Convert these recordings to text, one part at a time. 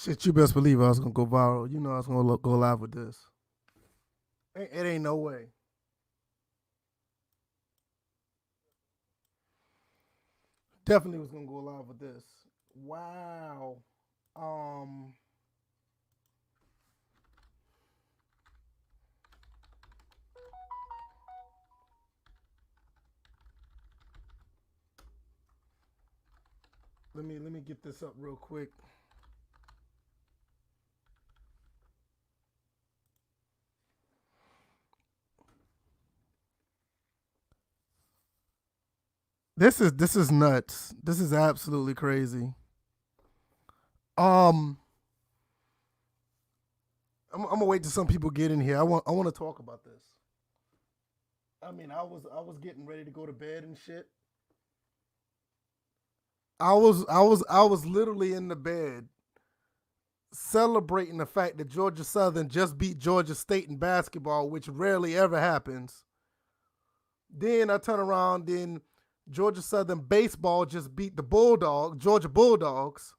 Shit, you best believe I was gonna go viral. You know I was gonna go live with this. It ain't no way. Definitely was gonna go live with this. Wow. Um. Let me get this up real quick. This is nuts. This is absolutely crazy. Um. I'm gonna wait till some people get in here. I want to talk about this. I was getting ready to go to bed and shit. I was literally in the bed celebrating the fact that Georgia Southern just beat Georgia State in basketball, which rarely ever happens. Then I turn around, then Georgia Southern baseball just beat the Georgia Bulldogs.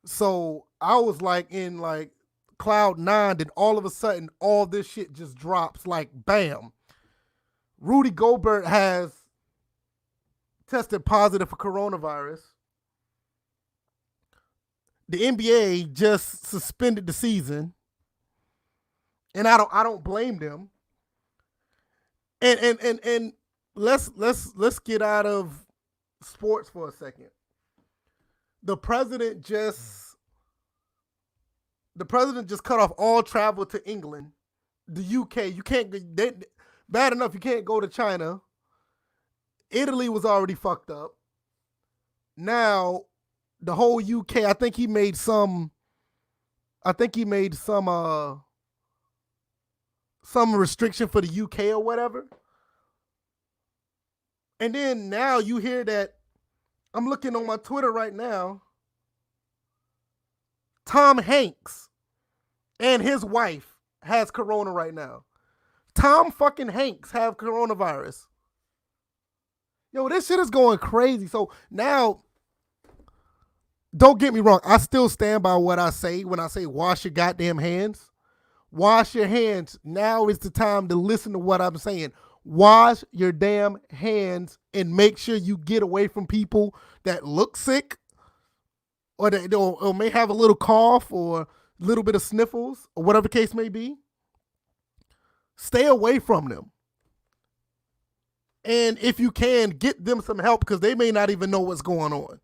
So I was like in like cloud nine, then all of a sudden all this shit just drops like bam. Rudy Gobert has tested positive for coronavirus. The NBA just suspended the season, and I don't blame them. And let's get out of sports for a second. The president just the president just cut off all travel to England, the UK. You can't bad enough you can't go to China. Italy was already fucked up. Now the whole UK. I think he made some restriction for the UK or whatever. And then now you hear that I'm looking on my Twitter right now. Tom Hanks and his wife has corona right now. Tom fucking Hanks have coronavirus. Yo, this shit is going crazy. So now, don't get me wrong. I still stand by what I say when I say wash your goddamn hands. Wash your hands. Now is the time to listen to what I'm saying. Wash your damn hands and make sure you get away from people that look sick or may have a little cough or a little bit of sniffles or whatever the case may be. Stay away from them. And if you can, get them some help because they may not even know what's going on.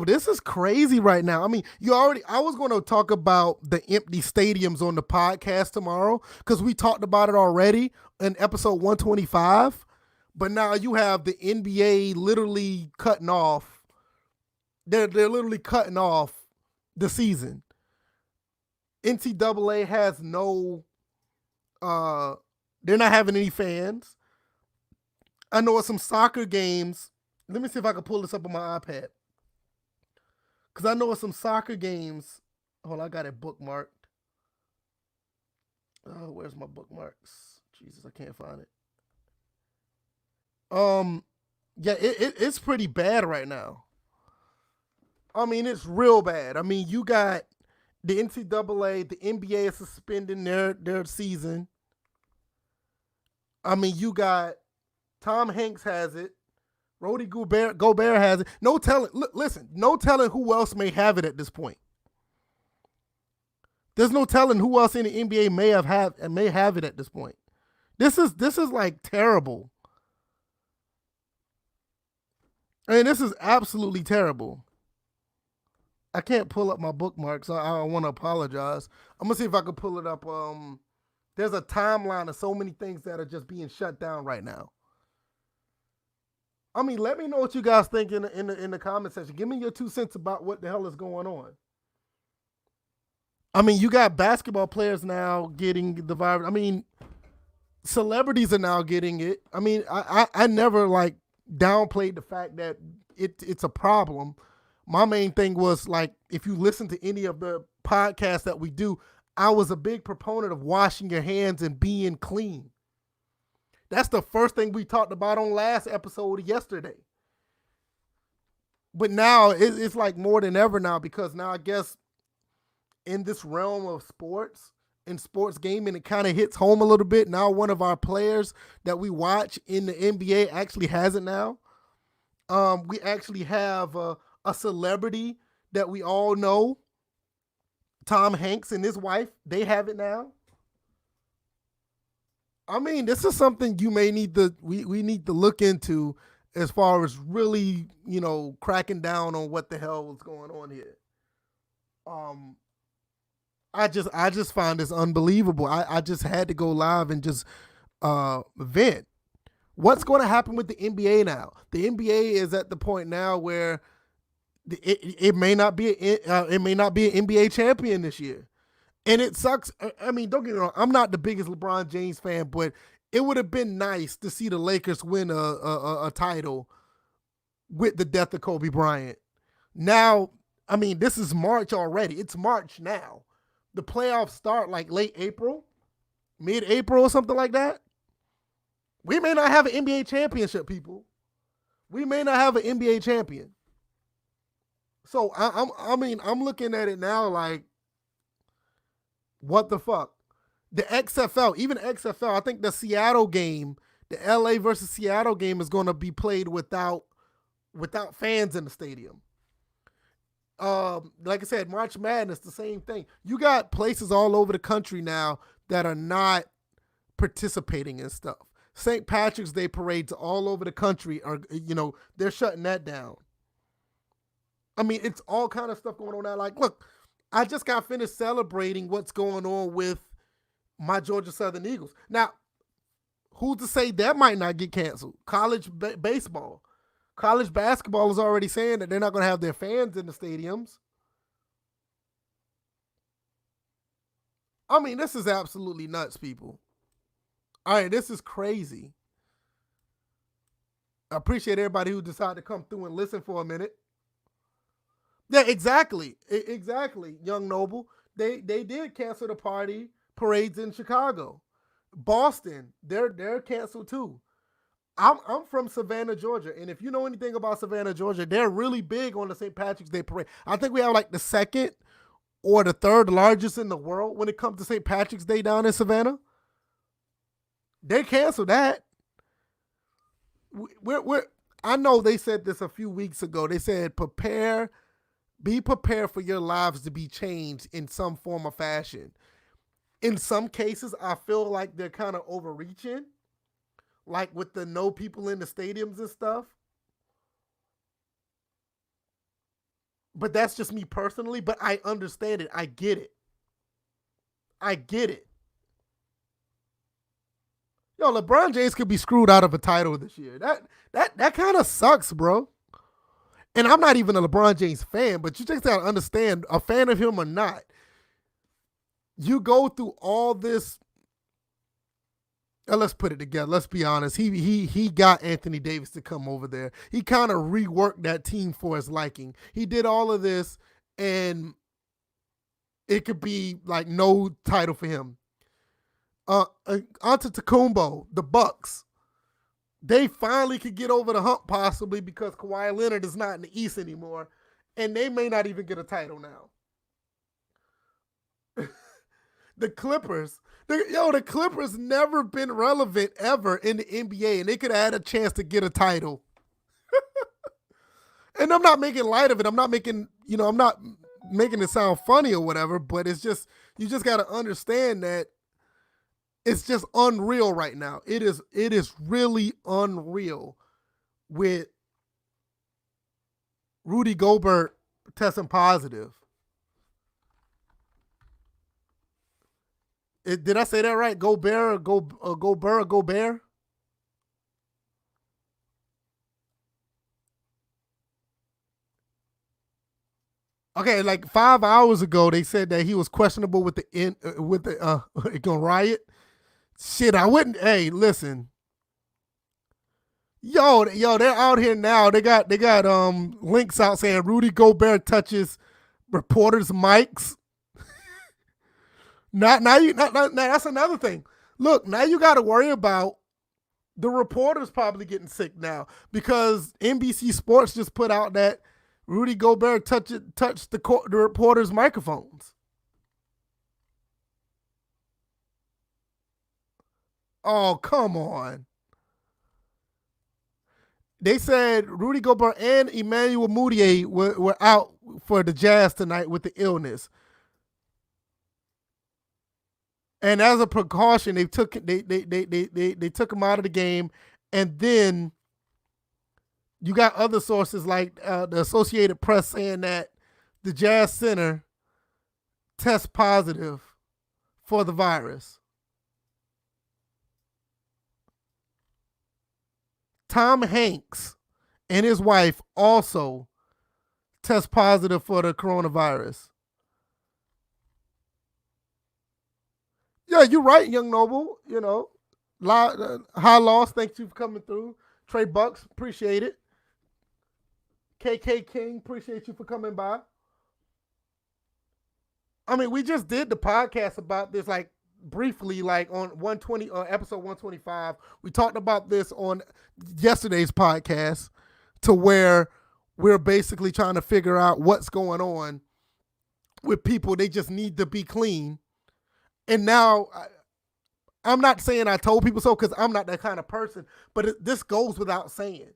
This is crazy right now. I mean, I was going to talk about the empty stadiums on the podcast tomorrow because we talked about it already in episode 125. But now you have the NBA literally cutting off. They're literally cutting off the season. NCAA has no, uh, they're not having any fans. I know some soccer games. Let me see if I can pull this up on my iPad. Because I know some soccer games. Hold on, I got it bookmarked. Oh, where's my bookmarks? Jesus, I can't find it. Um, yeah, it's pretty bad right now. I mean, it's real bad. I mean, you got the NCAA, the NBA is suspending their season. I mean, you got Tom Hanks has it. Gobert has it. No telling. Listen, no telling who else may have it at this point. There's no telling who else in the NBA may have it at this point. This is like terrible. I mean, this is absolutely terrible. I can't pull up my bookmarks. I want to apologize. I'm gonna see if I can pull it up. There's a timeline of so many things that are just being shut down right now. I mean, let me know what you guys think in the comment section. Give me your 2 cents about what the hell is going on. I mean, you got basketball players now getting the virus. I mean, celebrities are now getting it. I mean, I never like downplayed the fact that it's a problem. My main thing was like if you listen to any of the podcasts that we do, I was a big proponent of washing your hands and being clean. That's the first thing we talked about on last episode yesterday. But now it's like more than ever now, because now I guess in this realm of sports, in sports gaming, it kind of hits home a little bit. Now one of our players that we watch in the NBA actually has it now. We actually have a celebrity that we all know, Tom Hanks and his wife. They have it now. I mean, this is something you may need to we need to look into, as far as really, cracking down on what the hell was going on here. Um, I just find this unbelievable. I just had to go live and just vent. What's going to happen with the NBA now? The NBA is at the point now where it may not be it may not be an NBA champion this year, and it sucks. I mean, don't get me wrong. I'm not the biggest LeBron James fan, but it would have been nice to see the Lakers win a title with the death of Kobe Bryant. Now, I mean, this is March already. It's March now. The playoffs start like late April, mid-April or something like that. We may not have an NBA championship, people. We may not have an NBA champion. So I'm looking at it now like, what the fuck? The XFL, even XFL, I think the Seattle game, the LA versus Seattle game, is going to be played without fans in the stadium. Like I said, March Madness, the same thing. You got places all over the country now that are not participating in stuff. St. Patrick's Day parades all over the country are, they're shutting that down. I mean, it's all kind of stuff going on now. Like, look, I just got finished celebrating what's going on with my Georgia Southern Eagles. Now, who's to say that might not get canceled? College baseball. College basketball is already saying that they're not going to have their fans in the stadiums. I mean, this is absolutely nuts, people. All right, this is crazy. I appreciate everybody who decided to come through and listen for a minute. Yeah, exactly. Exactly, Young Noble. They did cancel the parades in Chicago. Boston, they're canceled too. I'm from Savannah, Georgia, and if you know anything about Savannah, Georgia, they're really big on the St. Patrick's Day parade. I think we have like the second or the third largest in the world when it comes to St. Patrick's Day down in Savannah. They canceled that. I know they said this a few weeks ago. They said, be prepared for your lives to be changed in some form or fashion. In some cases, I feel like they're kind of overreaching, like with the no people in the stadiums and stuff. But that's just me personally, but I understand it. I get it. Yo, LeBron James could be screwed out of a title this year. That kind of sucks, bro. And I'm not even a LeBron James fan, but you just gotta understand, a fan of him or not, you go through all this. Let's put it together. Let's be honest. He got Anthony Davis to come over there. He kind of reworked that team for his liking. He did all of this, and it could be like no title for him. Antetokounmpo, the Bucks, they finally could get over the hump, possibly because Kawhi Leonard is not in the East anymore, and they may not even get a title now. The Clippers, the Clippers never been relevant ever in the NBA, and they could have had a chance to get a title. And I'm not making light of it. I'm not making it sound funny or whatever, but it's just, you just got to understand that it's just unreal right now. It is really unreal with Rudy Gobert testing positive. Did I say that right? Gobert or Gobert? Okay, like 5 hours ago, they said that he was questionable with the riot. Shit, I wouldn't. Hey, listen, yo, they're out here now. They got links out saying Rudy Gobert touches reporters' mics. Now that's another thing. Look, now you got to worry about The reporter's probably getting sick now because NBC Sports just put out that Rudy Gobert touched the reporter's microphones. Oh, come on. They said Rudy Gobert and Emmanuel Mudiay were out for the Jazz tonight with the illness. And as a precaution, they took him out of the game, and then you got other sources like the Associated Press saying that the Jazz center tests positive for the virus. Tom Hanks and his wife also test positive for the coronavirus. Yeah, you're right, Young Noble. You know, high loss. Thank you for coming through. Trey Bucks, appreciate it. KK King, appreciate you for coming by. I mean, we just did the podcast about this, like briefly, like on 120, episode 125. We talked about this on yesterday's podcast, to where we're basically trying to figure out what's going on with people. They just need to be clean. And now, I'm not saying I told people so, because I'm not that kind of person, but this goes without saying.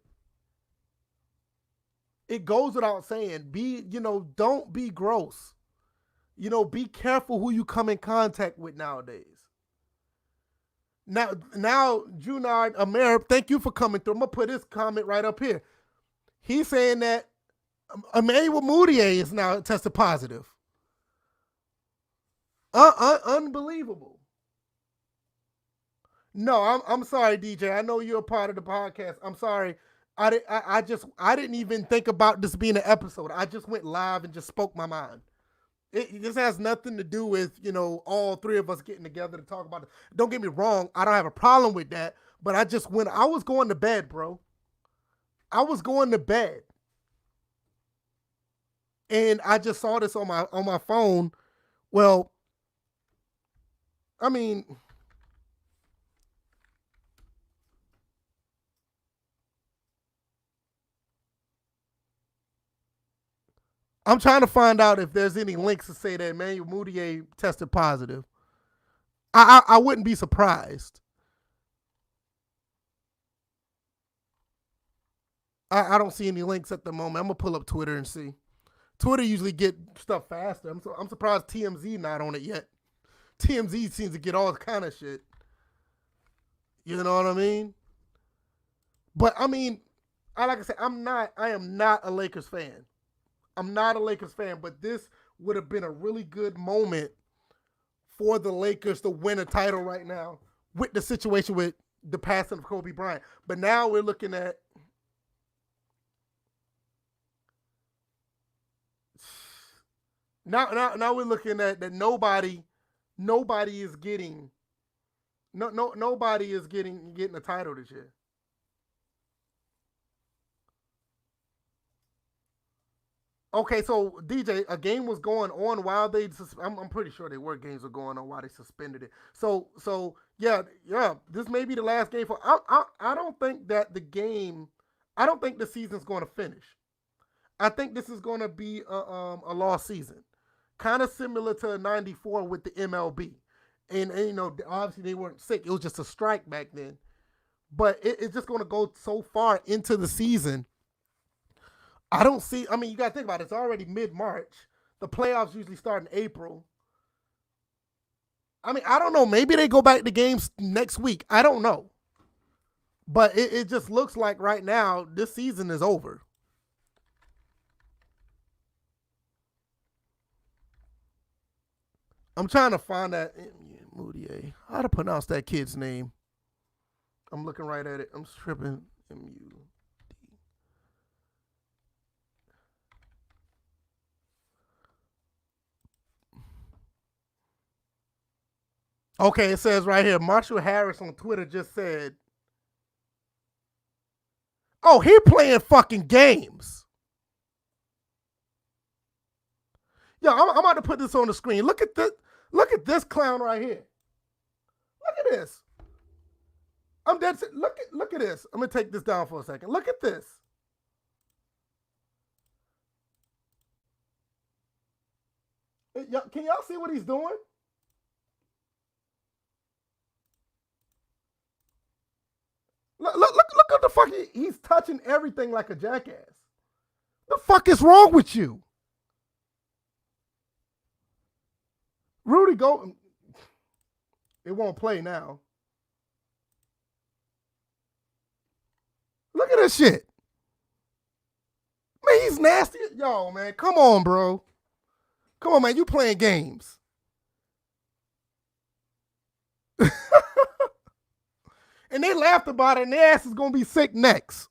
It goes without saying. Don't be gross. Be careful who you come in contact with nowadays. Now, Junard Amer, thank you for coming through. I'm going to put his comment right up here. He's saying that Emmanuel Mudiay is now tested positive. Unbelievable. No, I'm sorry, DJ. I know you're a part of the podcast. I'm sorry. I didn't even think about this being an episode. I just went live and just spoke my mind. This has nothing to do with, all three of us getting together to talk about it. Don't get me wrong. I don't have a problem with that. But I was going to bed, bro. I was going to bed. And I just saw this on my phone. Well, I mean, I'm trying to find out if there's any links to say that Emmanuel Mudiay tested positive. I wouldn't be surprised. I don't see any links at the moment. I'm gonna pull up Twitter and see. Twitter usually get stuff faster. I'm surprised TMZ not on it yet. TMZ seems to get all kind of shit. You know what I mean? But I mean, like I said, I am not a Lakers fan. I'm not a Lakers fan, but this would have been a really good moment for the Lakers to win a title right now with the situation with the passing of Kobe Bryant. But now we're looking at now we're looking at that nobody is getting nobody is getting a title this year. Okay, so DJ, a game was going on while I'm pretty sure they were games were going on while they suspended it. So yeah, this may be the last game for. I don't think that the game. I don't think the season's going to finish. I think this is going to be a lost season, kind of similar to '94 with the MLB, and obviously they weren't sick. It was just a strike back then, but it's just going to go so far into the season. I don't see. I mean, you got to think about it. It's already mid-March. The playoffs usually start in April. I mean, I don't know. Maybe they go back to games next week. I don't know. But it just looks like right now this season is over. I'm trying to find that Mudiay. How to pronounce that kid's name? I'm looking right at it. I'm tripping. MU. Okay, it says right here, Marshall Harris on Twitter just said, "Oh, he playing fucking games." Yo, I'm about to put this on the screen. Look at this. Look at this clown right here. Look at this. I'm dead. Look at this. I'm gonna take this down for a second. Look at this. Can y'all see what he's doing? Look at the fuck. He's touching everything like a jackass. The fuck is wrong with you? Rudy, go. It won't play now. Look at this shit. Man, he's nasty. Yo, man, come on, bro. Come on, man. You playing games. And they laughed about it, and their ass is going to be sick next.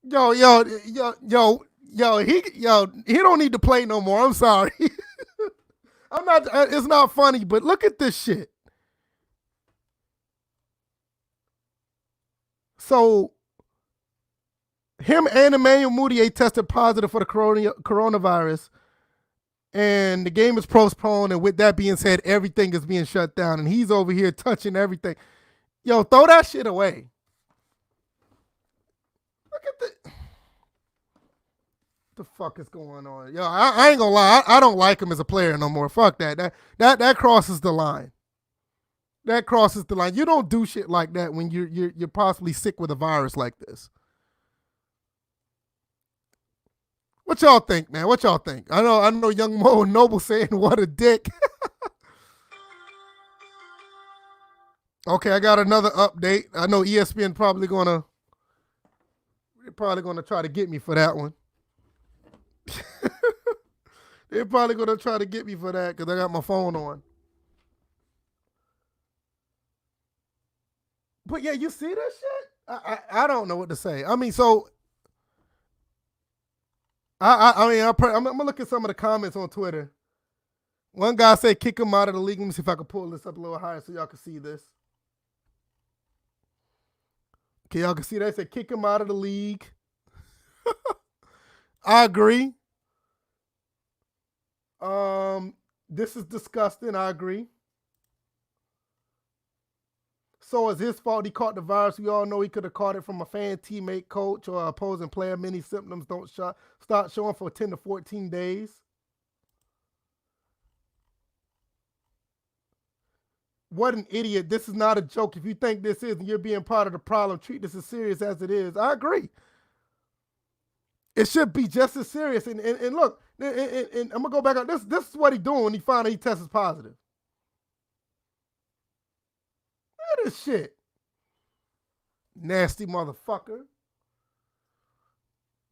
Yo, he don't need to play no more. I'm sorry. I'm not. It's not funny, but look at this shit. So him and Emmanuel Mudiay tested positive for the coronavirus, and the game is postponed. And with that being said, everything is being shut down, and he's over here touching everything. Yo, throw that shit away. Look at the fuck is going on? Yo, I ain't gonna lie. I don't like him as a player no more. Fuck that. That crosses the line. That crosses the line. You don't do shit like that when you're possibly sick with a virus like this. What y'all think, man? What y'all think? I know young Mo Noble saying what a dick. Okay, I got another update. I know ESPN probably gonna try to get me for that one. They're probably gonna try to get me for that because I got my phone on. But yeah, you see this shit? I don't know what to say. I mean, so I'm gonna look at some of the comments on Twitter. One guy said kick him out of the league. Let me see if I can pull this up a little higher so y'all can see this. Okay, y'all can see that. It said kick him out of the league. I agree. This is disgusting. I agree. So it's his fault he caught the virus. We all know he could have caught it from a fan, teammate, coach, or opposing player. Many symptoms don't start showing for 10 to 14 days. What an idiot. This is not a joke. If you think this is and you're being part of the problem, treat this as serious as it is. I agree. It should be just as serious. And look, and I'm going to go back on this. This is what he's doing when he found out he tested positive. Look at this shit. Nasty motherfucker.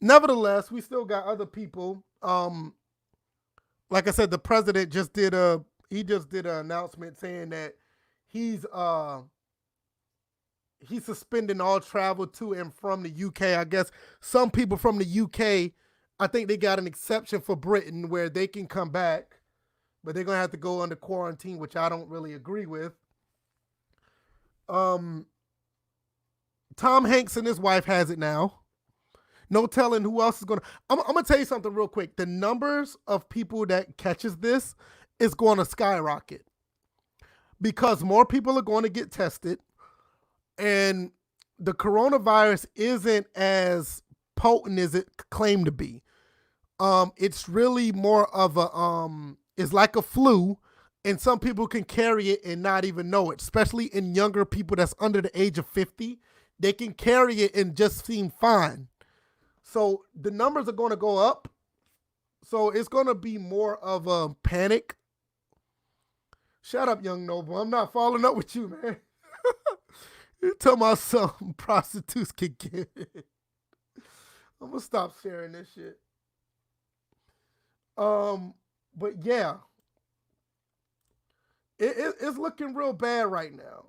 Nevertheless, we still got other people. Like I said, the president just did an announcement saying that he's suspending all travel to and from the UK. I guess some people from the UK, I think they got an exception for Britain where they can come back, but they're gonna have to go under quarantine, which I don't really agree with. Tom Hanks and his wife has it now. No telling who else is gonna. I'm gonna tell you something real quick. The numbers of people that catches this is going to skyrocket because more people are going to get tested, and the coronavirus isn't as potent as it claimed to be. It's really more of it's like a flu, and some people can carry it and not even know it, especially in younger people that's under the age of 50. They can carry it and just seem fine. So the numbers are going to go up. So it's going to be more of a panic. Shut up, young Noble. I'm not following up with you, man. You tell my son prostitutes can get it. I'm going to stop sharing this shit. But yeah. It's looking real bad right now.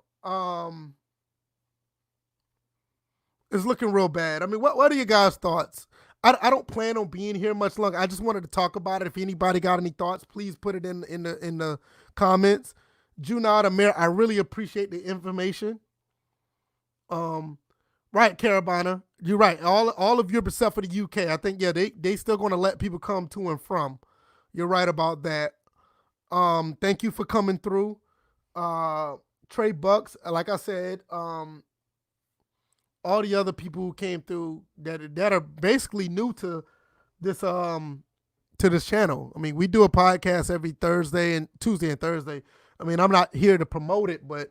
It's looking real bad. I mean, what are your guys' thoughts? I don't plan on being here much longer. I just wanted to talk about it. If anybody got any thoughts, please put it in the comments. Junad Amir, I really appreciate the information. Right, Carabana, you're right. All of Europe except for the UK. I think they still going to let people come to and from. You're right about that. Thank you for coming through. Uh, Trey Bucks, like I said, all the other people who came through that are basically new this to this channel. I mean, we do a podcast every Thursday and Tuesday and Thursday. I mean, I'm not here to promote it, but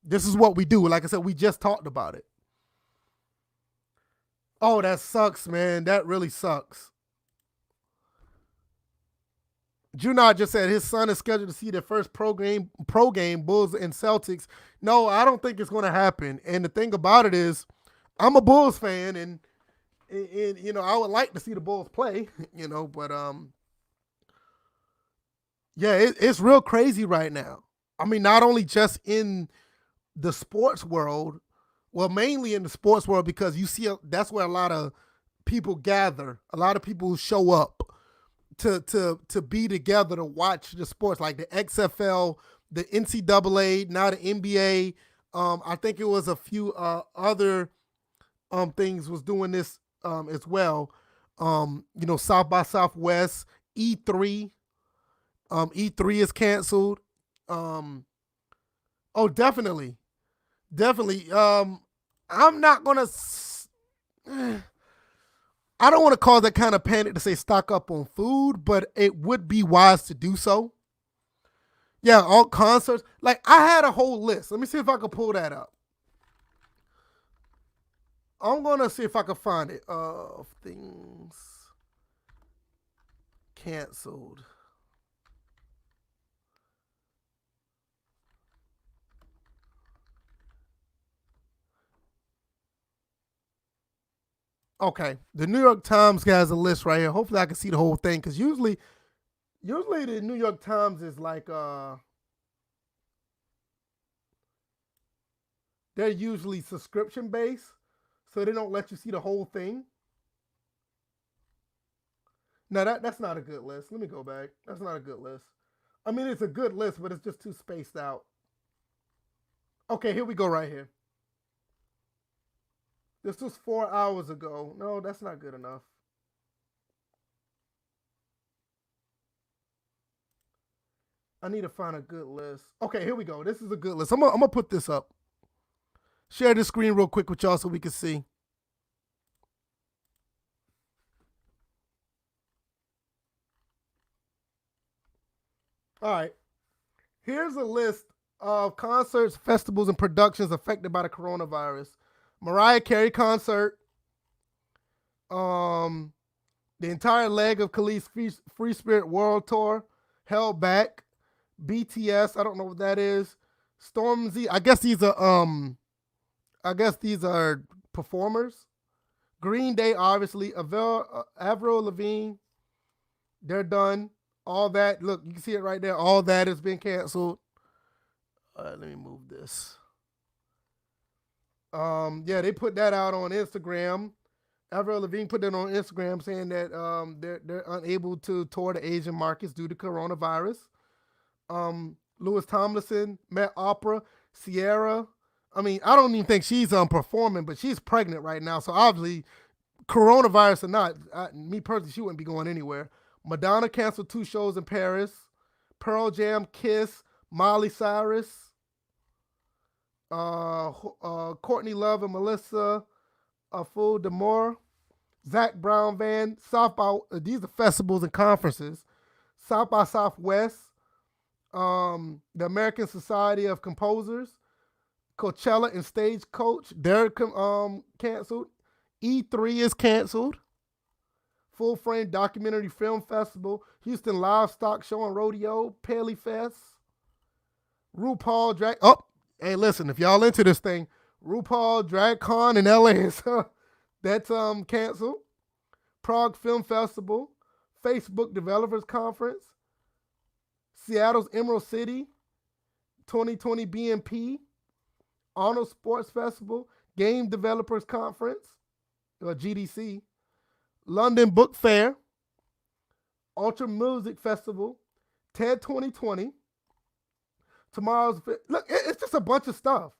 this is what we do. Like I said, we just talked about it. Oh, that sucks, man. That really sucks. Junard just said his son is scheduled to see their first pro game, Bulls and Celtics. No, I don't think it's going to happen. And the thing about it is, I'm a Bulls fan, and I would like to see the Bulls play, but yeah, it's real crazy right now. I mean, not only just in the sports world, well, mainly in the sports world because you see that's where a lot of people gather, a lot of people show up to be together to watch the sports like the XFL, the NCAA, now the NBA. I think it was a few other things was doing this as well. South by Southwest, E3. E3 is canceled. Oh, definitely, definitely. I'm not gonna. I don't want to cause that kind of panic to say stock up on food, but it would be wise to do so. Yeah, all concerts. Like I had a whole list. Let me see if I can pull that up. I'm gonna see if I can find it. Things canceled. Okay, the New York Times has a list right here. Hopefully, I can see the whole thing because usually the New York Times is like they're usually subscription based, so they don't let you see the whole thing. No, that's not a good list. Let me go back. That's not a good list. I mean, it's a good list, but it's just too spaced out. Okay, here we go right here. This was 4 hours ago. No, that's not good enough. I need to find a good list. Okay, here we go. This is a good list. I'm gonna put this up. Share this screen real quick with y'all so we can see. All right. Here's a list of concerts, festivals, and productions affected by the coronavirus. Mariah Carey concert. Um, the entire leg of Khalid's Free Spirit World Tour held back. BTS, I don't know what that is. Stormzy, I guess these are performers. Green Day, obviously. Avril Lavigne, they're done. All that, look, you can see it right there. All that has been canceled. Let me move this. Yeah, they put that out on Instagram. Avril Lavigne put that on Instagram saying that they're unable to tour the Asian markets due to coronavirus. Louis Tomlinson, Met Opera, Sierra. I mean, I don't even think she's performing, but she's pregnant right now. So obviously, coronavirus or not, me personally, she wouldn't be going anywhere. Madonna canceled 2 shows in Paris. Pearl Jam, Kiss, Miley Cyrus, Courtney Love and Melissa Full Demore, Zach Brown Band, South by these are festivals and conferences. South by Southwest, the American Society of Composers, Coachella and Stagecoach, they're canceled. E3 is canceled. Full Frame Documentary Film Festival, Houston Livestock Show and Rodeo, Paley Fest, RuPaul Drag. Oh, hey, listen, if y'all into this thing, RuPaul Drag Con in LA is that's canceled. Prague Film Festival, Facebook Developers Conference, Seattle's Emerald City, 2020 BMP, Arnold Sports Festival, Game Developers Conference, or GDC, London Book Fair, Ultra Music Festival, TED 2020. Tomorrow's look, it's just a bunch of stuff.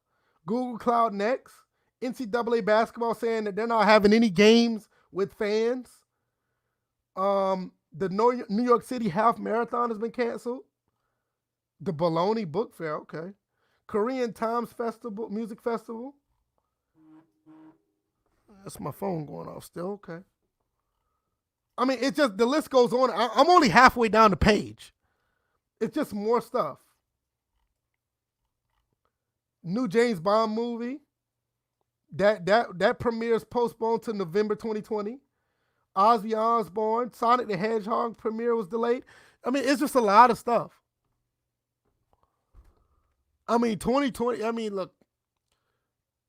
Google Cloud Next, NCAA basketball saying that they're not having any games with fans. The New York City Half Marathon has been canceled. The Bologna Book Fair, okay. Korean Times Festival, Music Festival. That's my phone going off still, okay. I mean, it's just, the list goes on. I'm only halfway down the page. It's just more stuff. New James Bond movie. That premieres postponed to November 2020. Ozzy Osbourne, Sonic the Hedgehog premiere was delayed. I mean, it's just a lot of stuff. I mean, 2020. I mean, look.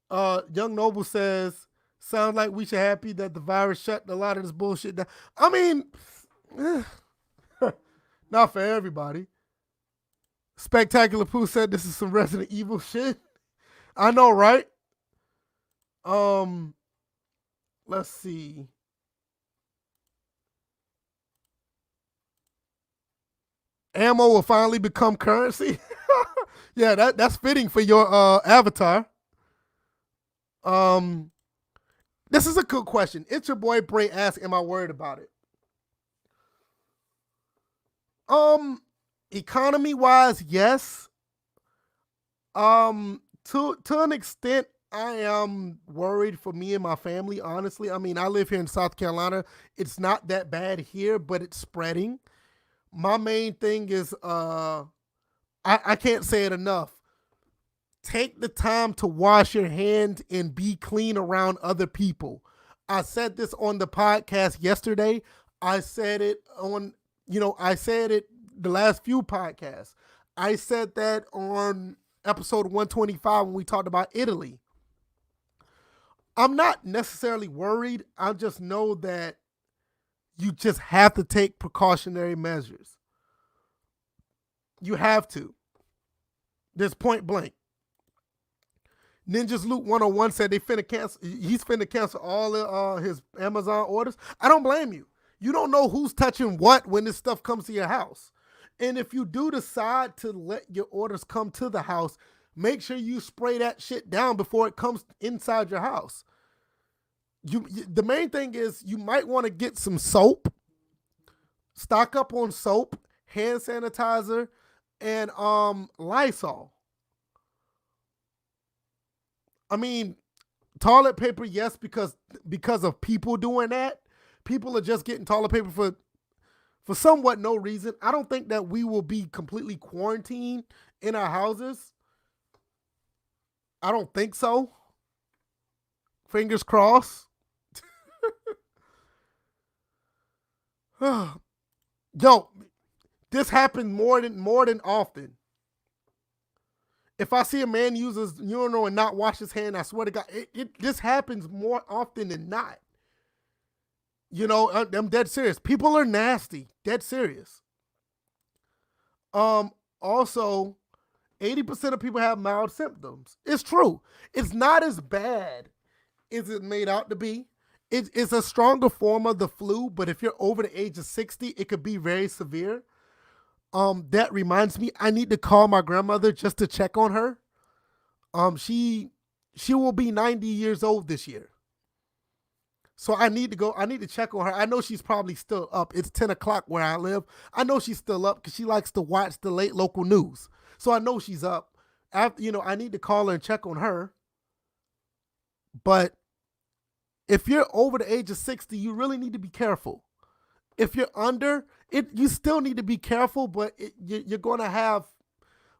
Young Noble says, "Sounds like we should be happy that the virus shut a lot of this bullshit down." I mean, not for everybody. Spectacular Pooh said this is some Resident Evil shit. I know, right? Let's see. Ammo will finally become currency. Yeah, that's fitting for your avatar. This is a good question. It's your boy Bray asks, am I worried about it? Economy wise, yes. To an extent, I am worried for me and my family, honestly. I mean, I live here in South Carolina. It's not that bad here, but it's spreading. My main thing is I can't say it enough. Take the time to wash your hands and be clean around other people. I said this on the podcast yesterday. I said it on, I said it the last few podcasts. I said that on episode 125 when we talked about Italy. I'm not necessarily worried. I just know that you just have to take precautionary measures. You have to. There's point blank. Ninjas Loot 101 said he's finna cancel all of his Amazon orders. I don't blame you. You don't know who's touching what when this stuff comes to your house. And if you do decide to let your orders come to the house, make sure you spray that shit down before it comes inside your house. The main thing is you might want to get some soap, stock up on soap, hand sanitizer, and Lysol. I mean, toilet paper, yes, because of people doing that. People are just getting toilet paper for somewhat no reason. I don't think that we will be completely quarantined in our houses. I don't think so. Fingers crossed. Yo, this happens more than often. If I see a man use his urinal and not wash his hand, I swear to God, this happens more often than not. I'm dead serious. People are nasty. Dead serious. Also, 80% of people have mild symptoms. It's true. It's not as bad as it's made out to be. It's a stronger form of the flu, but if you're over the age of 60, it could be very severe. That reminds me, I need to call my grandmother just to check on her. She will be 90 years old this year. So I need to check on her. I know she's probably still up. It's 10 o'clock where I live. I know she's still up because she likes to watch the late local news. So I know she's up. I need to call her and check on her. But if you're over the age of 60, you really need to be careful. If you're under it, you still need to be careful, but you're going to have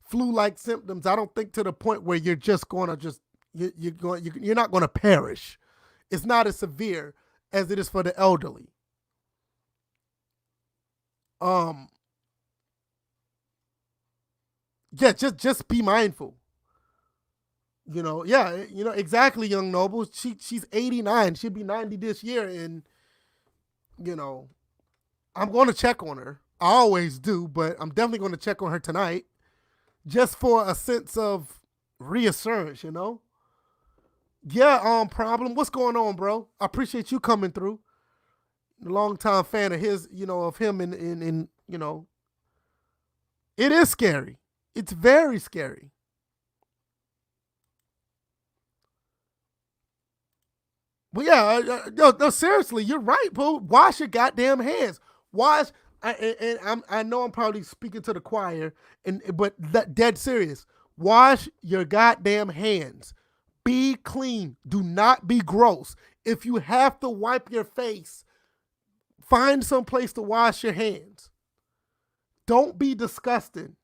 flu-like symptoms. I don't think to the point where you're just going to you're not going to perish. It's not as severe as it is for the elderly. Yeah, just be mindful. Exactly, Young Noble. She's 89. She'll be 90 this year, and I'm going to check on her. I always do, but I'm definitely going to check on her tonight just for a sense of reassurance, Yeah, Problem. What's going on, bro? I appreciate you coming through. Longtime fan of his, of him and it is scary. It's very scary. But yeah, no, seriously, you're right, bro. Wash your goddamn hands. Wash. I know I'm probably speaking to the choir, but dead serious. Wash your goddamn hands. Be clean. Do not be gross. If you have to wipe your face, find some place to wash your hands. Don't be disgusting.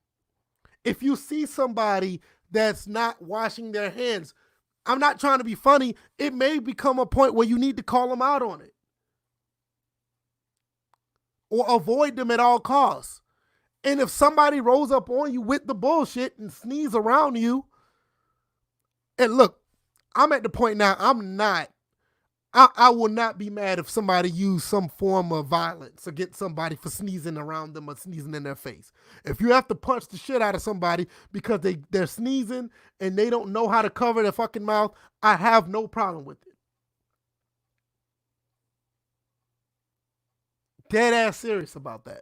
If you see somebody that's not washing their hands, I'm not trying to be funny. It may become a point where you need to call them out on it or avoid them at all costs. And if somebody rolls up on you with the bullshit and sneeze around you, and look, I'm at the point now, I will not be mad if somebody used some form of violence against somebody for sneezing around them or sneezing in their face. If you have to punch the shit out of somebody because they're sneezing and they don't know how to cover their fucking mouth, I have no problem with it. Dead ass serious about that.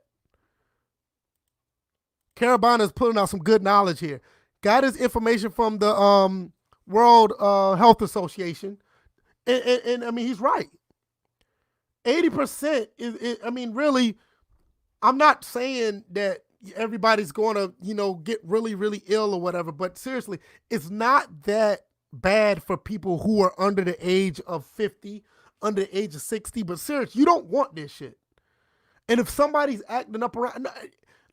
Carabana is putting out some good knowledge here. Got his information from the World Health Association. And I mean, he's right. 80% is, I mean, really, I'm not saying that everybody's going to, get really, really ill or whatever, but seriously, it's not that bad for people who are under the age of 50, under the age of 60, but seriously, you don't want this shit. And if somebody's acting up around,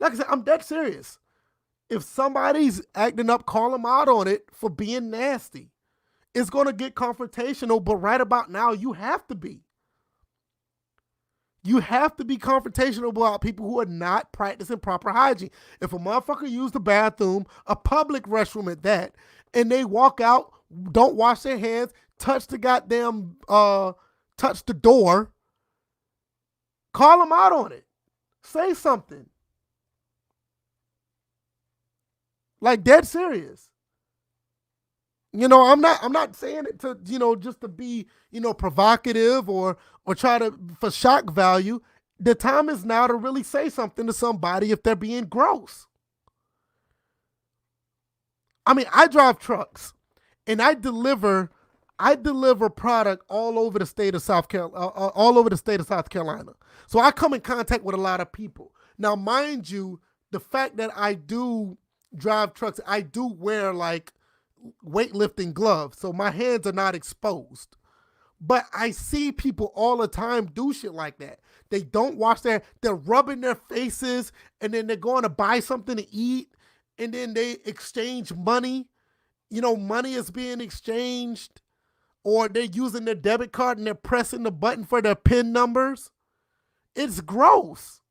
like I said, I'm dead serious. If somebody's acting up, call them out on it for being nasty. It's going to get confrontational, but right about now, you have to be. You have to be confrontational about people who are not practicing proper hygiene. If a motherfucker used the bathroom, a public restroom at that, and they walk out, don't wash their hands, touch the goddamn, touch the door, call them out on it. Say something. Like, dead serious. I'm not saying it to, just to be, provocative or try to, for shock value. The time is now to really say something to somebody if they're being gross. I mean, I drive trucks and I deliver product all over the state of South Carolina. So I come in contact with a lot of people. Now, mind you, the fact that I do drive trucks, I do wear like weightlifting gloves, so my hands are not exposed. But I see people all the time do shit like that. They don't wash they're rubbing their faces, and then they're going to buy something to eat, and then they exchange money. Money is being exchanged, or they're using their debit card and they're pressing the button for their PIN numbers. It's gross.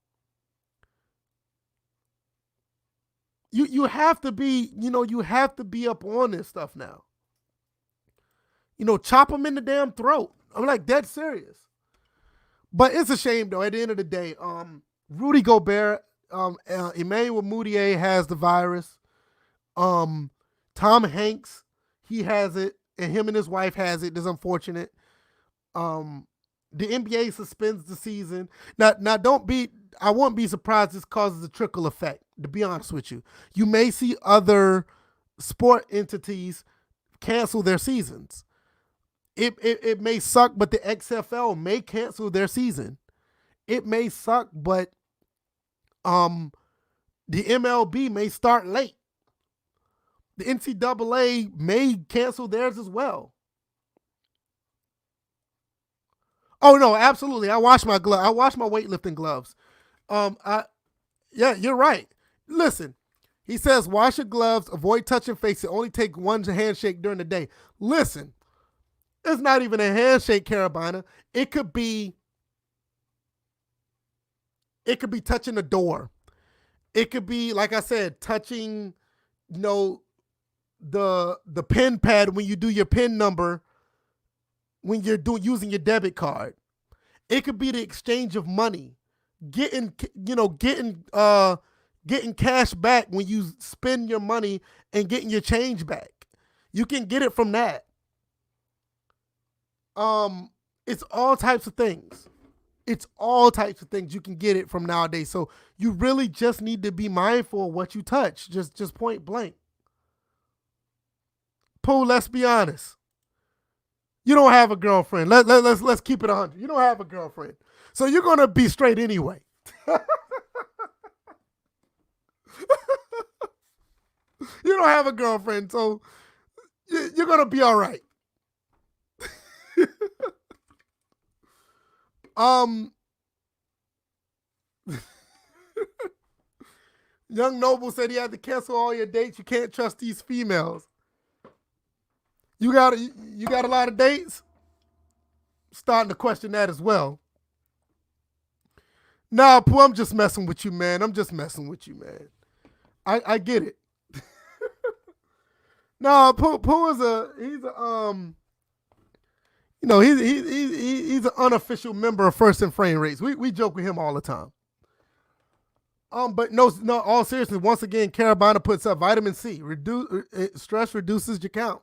You have to be, you have to be up on this stuff now. Chop them in the damn throat. I'm like, dead serious. But it's a shame though. At the end of the day, Rudy Gobert, Emmanuel Mudiay has the virus. Tom Hanks, he has it, and him and his wife has it. It's unfortunate. The NBA suspends the season. Now I won't be surprised this causes a trickle effect, to be honest with you. You may see other sport entities cancel their seasons. It may suck, but the XFL may cancel their season. It may suck, but the MLB may start late. The NCAA may cancel theirs as well. Oh no, absolutely. I wash my weightlifting gloves. Yeah, you're right. Listen, he says, wash your gloves, avoid touching faces, only take one handshake during the day. Listen, it's not even a handshake, Carabana. It could be touching the door. It could be, like I said, touching, the pen pad when you do your PIN number, when you're using your debit card. It could be the exchange of money. Getting cash back when you spend your money and getting your change back. You can get it from that. It's all types of things. It's all types of things you can get it from nowadays. So you really just need to be mindful of what you touch. Just point blank. Pooh, let's be honest. You don't have a girlfriend. Let's keep it 100. You don't have a girlfriend. So you're going to be straight anyway. You don't have a girlfriend, so you're gonna be all right. um, Young Noble said he had to cancel all your dates. You can't trust these females. You got a lot of dates? Starting to question that as well. Nah, Pooh, I'm just messing with you, man. I'm just messing with you, man. I get it. No, Pooh is he's a he's an unofficial member of First and Frame Rates. We joke with him all the time. But no, all seriousness. Once again, Carabana puts up vitamin C. Stress reduces your count.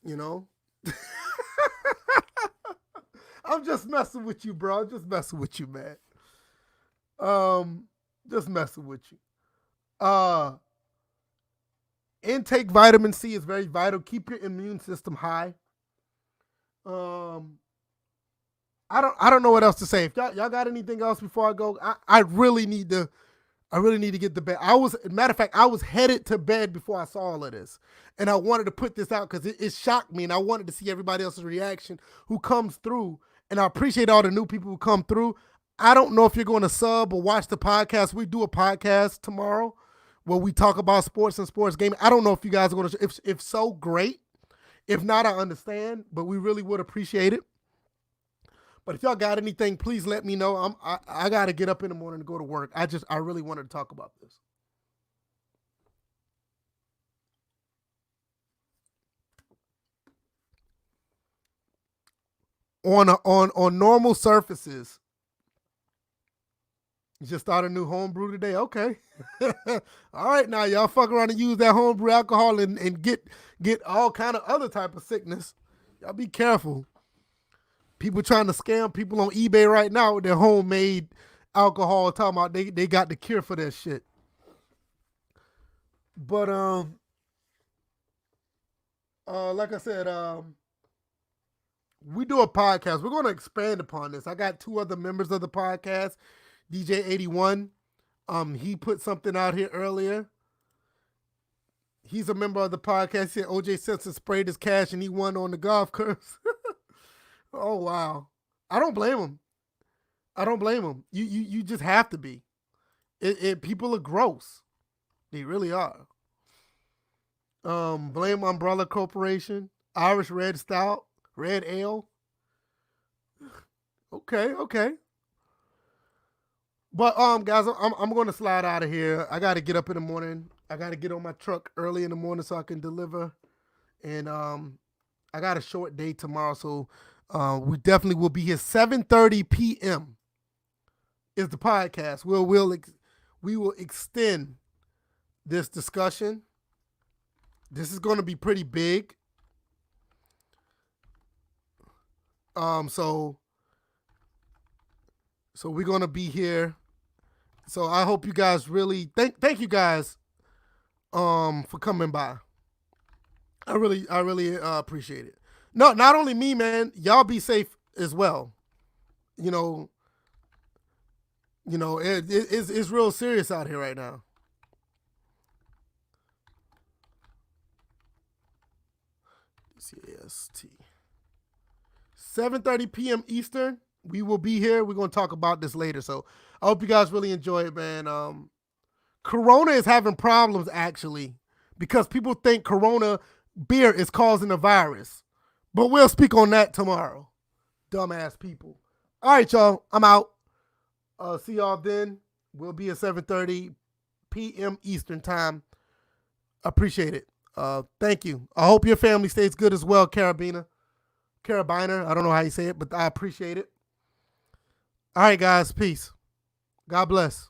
You know. I'm just messing with you, bro. I'm just messing with you, man. Just messing with you. Intake vitamin C is very vital. Keep your immune system high. I don't know what else to say. If y'all got anything else before I go, I really need to get to bed. Matter of fact, I was headed to bed before I saw all of this, and I wanted to put this out because it shocked me, and I wanted to see everybody else's reaction who comes through, and I appreciate all the new people who come through. I don't know if you're going to sub or watch the podcast. We do a podcast tomorrow where we talk about sports and sports gaming. I don't know if you guys are going to. If so, great. If not, I understand, but we really would appreciate it. But if y'all got anything, please let me know. I got to get up in the morning to go to work. I really wanted to talk about this. On normal surfaces, you just start a new homebrew today. Okay. All right, now y'all fuck around and use that homebrew alcohol and get all kind of other type of sickness. Y'all be careful. People trying to scam people on eBay right now with their homemade alcohol, talking about they got the cure for that shit. But like I said, we do a podcast. We're going to expand upon this. I got two other members of the podcast. DJ 81, he put something out here earlier. He's a member of the podcast. He said OJ Simpson sprayed his cash and he won on the golf course. Oh wow. I don't blame him. You just have to be. People are gross. They really are. Blame Umbrella Corporation, Irish Red Stout, Red Ale. Okay. But guys, I'm going to slide out of here. I got to get up in the morning. I got to get on my truck early in the morning so I can deliver. And I got a short day tomorrow, so we definitely will be here. 7:30 p.m. is the podcast. We will extend this discussion. This is going to be pretty big. So we're going to be here. So I hope you guys really thank you guys for coming by. I really appreciate it. No, not only me, man. Y'all be safe as well. You know, it's real serious out here right now. CAST. 7:30 p.m. Eastern. We will be here. We're going to talk about this later. So I hope you guys really enjoy it, man. Corona is having problems, actually, because people think Corona beer is causing a virus. But we'll speak on that tomorrow. Dumbass people. All right, y'all. I'm out. See y'all then. We'll be at 7:30 p.m. Eastern time. Appreciate it. Thank you. I hope your family stays good as well, Carabiner. I don't know how you say it, but I appreciate it. All right, guys. Peace. God bless.